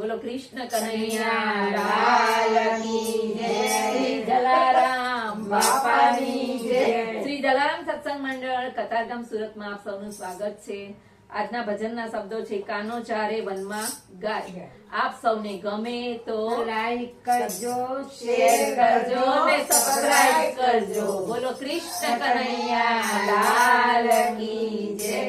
બોલો કૃષ્ણ કનૈયા લાલ કી જય. શ્રી જલારામ બાપાની જય. શ્રી જલારામ સત્સંગ મંડળ કતારગામ સુરતમાં આપ સૌનું સ્વાગત છે. આજના ભજનના શબ્દો છે કાનો ચારે વનમાં ગાય. આપ સૌને ગમે તો લાઈક કરજો, શેર કરજો ને સબસ્ક્રાઇબ કરજો. બોલો કૃષ્ણ કનૈયા લાલ કી જય.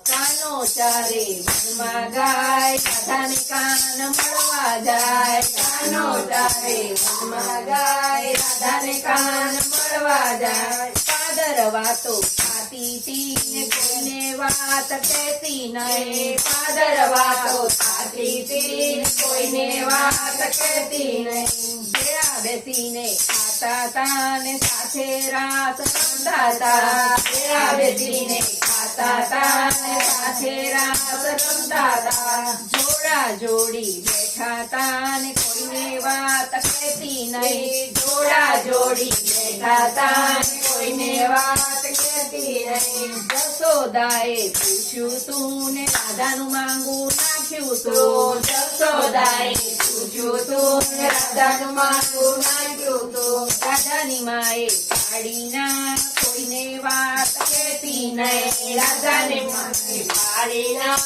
કાનો ચારે વનમાં ગાય, રાધાને કાન મળવા જાય. કાનો ચારે વનમાં ગાય, રાધાને કાન મળવા જાય. પાદર વાતો ખાતી તી ને કોઈને વાત કહેતી નહીં. પાદર વાતો ખાતી તી ને કોઈને વાત કહેતી નહીં. ભેળા બેસીને ખાતા તા ને સાથે રાસ રમતા તા. ભેળા બેસીને ખાતા તા ને સાથે રાસ રમતા તા. જોડા જોડી બેઠા તા ને કોઈને વાત કહેતી નહીં. જોડા જોડી બેઠા તા ને કોઈને વાત કહેતી નહીં. જસોદાએ પૂછ્યું તું ને રાધાનું માંગું નાખ્યું તું. જસોદાએ પૂછ્યું તું ને રાધાનું માંગું નાખ્યું તું. રાધાની માએ પાડીના કોઈને વાત કહેતી નહીં. રાધાની માએ પાડીના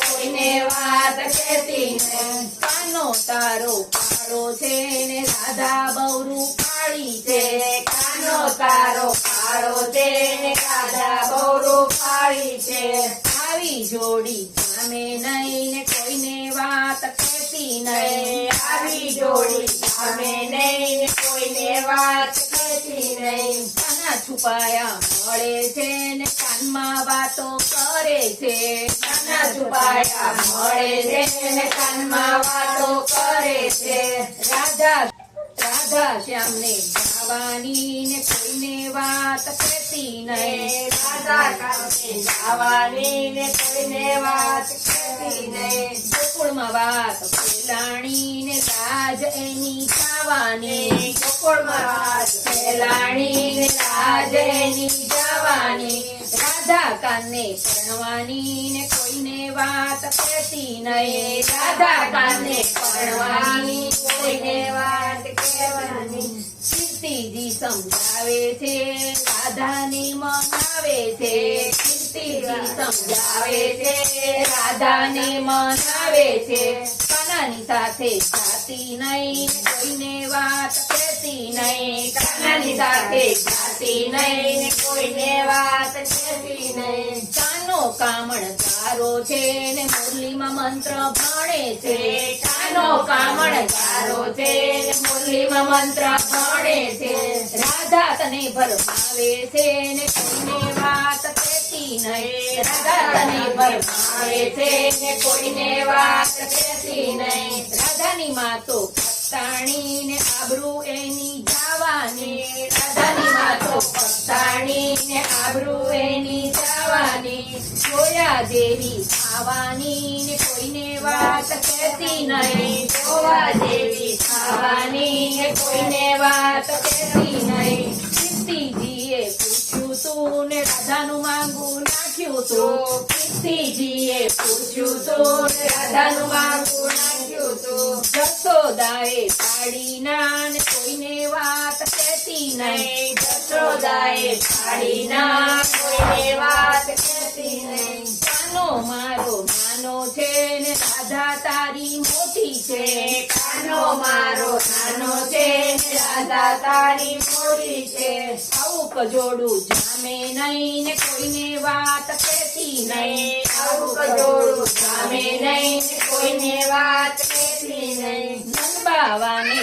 કોઈને વાત કહેતી નહીં. કાનો તારો પાડો છે ને રાધા બહુ પાડી છે. કાનો તારો પાડો છે ને રાધા બહુ પાડી છે. આવી જોડી જામે નહીં ને કોઈને વાત કહેતી નહીં. આવી જોડી જામે નહીં ને કોઈને વાત કહેતી નહીં. કાના છુપાયા મળે છે ને કાનમાં વાતો કરે છે. કાના છુપાયા મળે છે ને કાનમાં વાતો કરે છે. રાધા શ્યામને જવાની ને કોઈને વાત કહેતી નહીં. રાધા શ્યામને જવાની ને કોઈને વાત કહેતી નહીં. ગોકુળમાં વાત ફેલાણી ને લાજ એની જવાની. ગોકુળમાં વાત ફેલાણી ને લાજ એની જવાની. રાધા કાને પરણવાની ને કોઈને વાત કહેતી નહીં. રાધા કાને પરણવાની કોઈને વાત કહેવાની. કીર્તિજી સમજાવે છે રાધાને મનાવે છે. કીર્તિજી સમજાવે છે રાધાને મનાવે છે. કાનાની સાથે જાતી નહીં કોઈને વાત કહેતી નહીં. કાનાની સાથે જાતી નહીં કોઈને વાત કહેતી નહીં. કાનો કામણ ગારો છે ને મુરલીમાં મંત્ર ભણે છે. કાનો કામણ ગારો છે ને મુરલીમાં મંત્ર ભણે છે. રાધા તને ભરમાવે છે ને કોઈને વાત કહેતી નહીં. રાધા તને ભરમાવે છે ને કોઈને વાત કહેતી નહીં. રાધાની માતો પસ્તાણી ને આબરૂ એની જવાની. રાધાની માતો પસ્તાણી ને આબરૂ એની જવાની. જોયા જેવી ખાવાની ને કોઈને વાત કહેતી નહીં. જોવા જેવી ખાવાની ને કોઈને વાત કહેતી નહીં. કીર્તિજીએ પૂછ્યું તું ને રાધાનું માંગું નાખ્યું તું. કીર્તિજીએ પૂછ્યું તું ને રાધાનું માંગું નાખ્યું તું. જસોદાએ પાડીના ને કોઈને વાત કહેતી નહીં. જસોદાએ પાડીના કોઈને વાત કહેતી નહીં. કાનો મારો નાનો છે ને રાધા તારી મોટી છે. કાનો મારો નાનો છે ને રાધા તારી મોટી છે. આવું કજોડું જામે નહીં ને કોઈને વાત કહેતી નહીં. આવું કજોડું જામે નહીં ને કોઈને વાત કહેતી નહીં. નંદબાવાને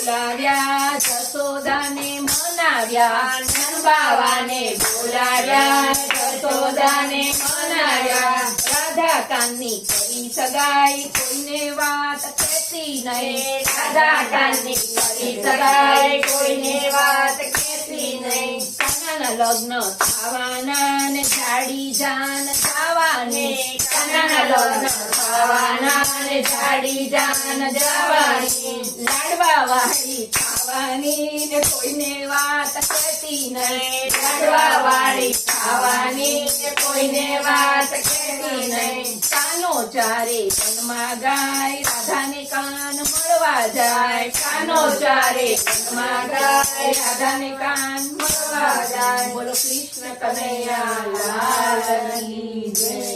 બોલાવ્યા જસોદાને મનાવ્યા. નંદબાવાને બોલાવ્યા જસોદાને મનાવ્યા. રાધા કાનની કરી સગાઈ કોઈને વાત કહેતી નહીં. રાધા કાનની કરી સગાઈ કોઈને વાત કહેતી નહીં. કાનાના લગ્ન થવાના ને જાડી જાન જવાની. કાનાના લગ્ન થવાના ને જાડી જાન જવાની. લાડવા વાળી ખાવાની ને કોઈને વાત કહેતી નહીં. લાડવા વાળી ખાવાની ને કોઈને વાત કહેતી નહીં. કાનો ચારે વનમાં ગાય, રાધા મળવા જાય કાનો ચારે વનમાં ગાય રાધાને કાન મળવા જાય બોલો કૃષ્ણ કનૈયા લાલ કી જય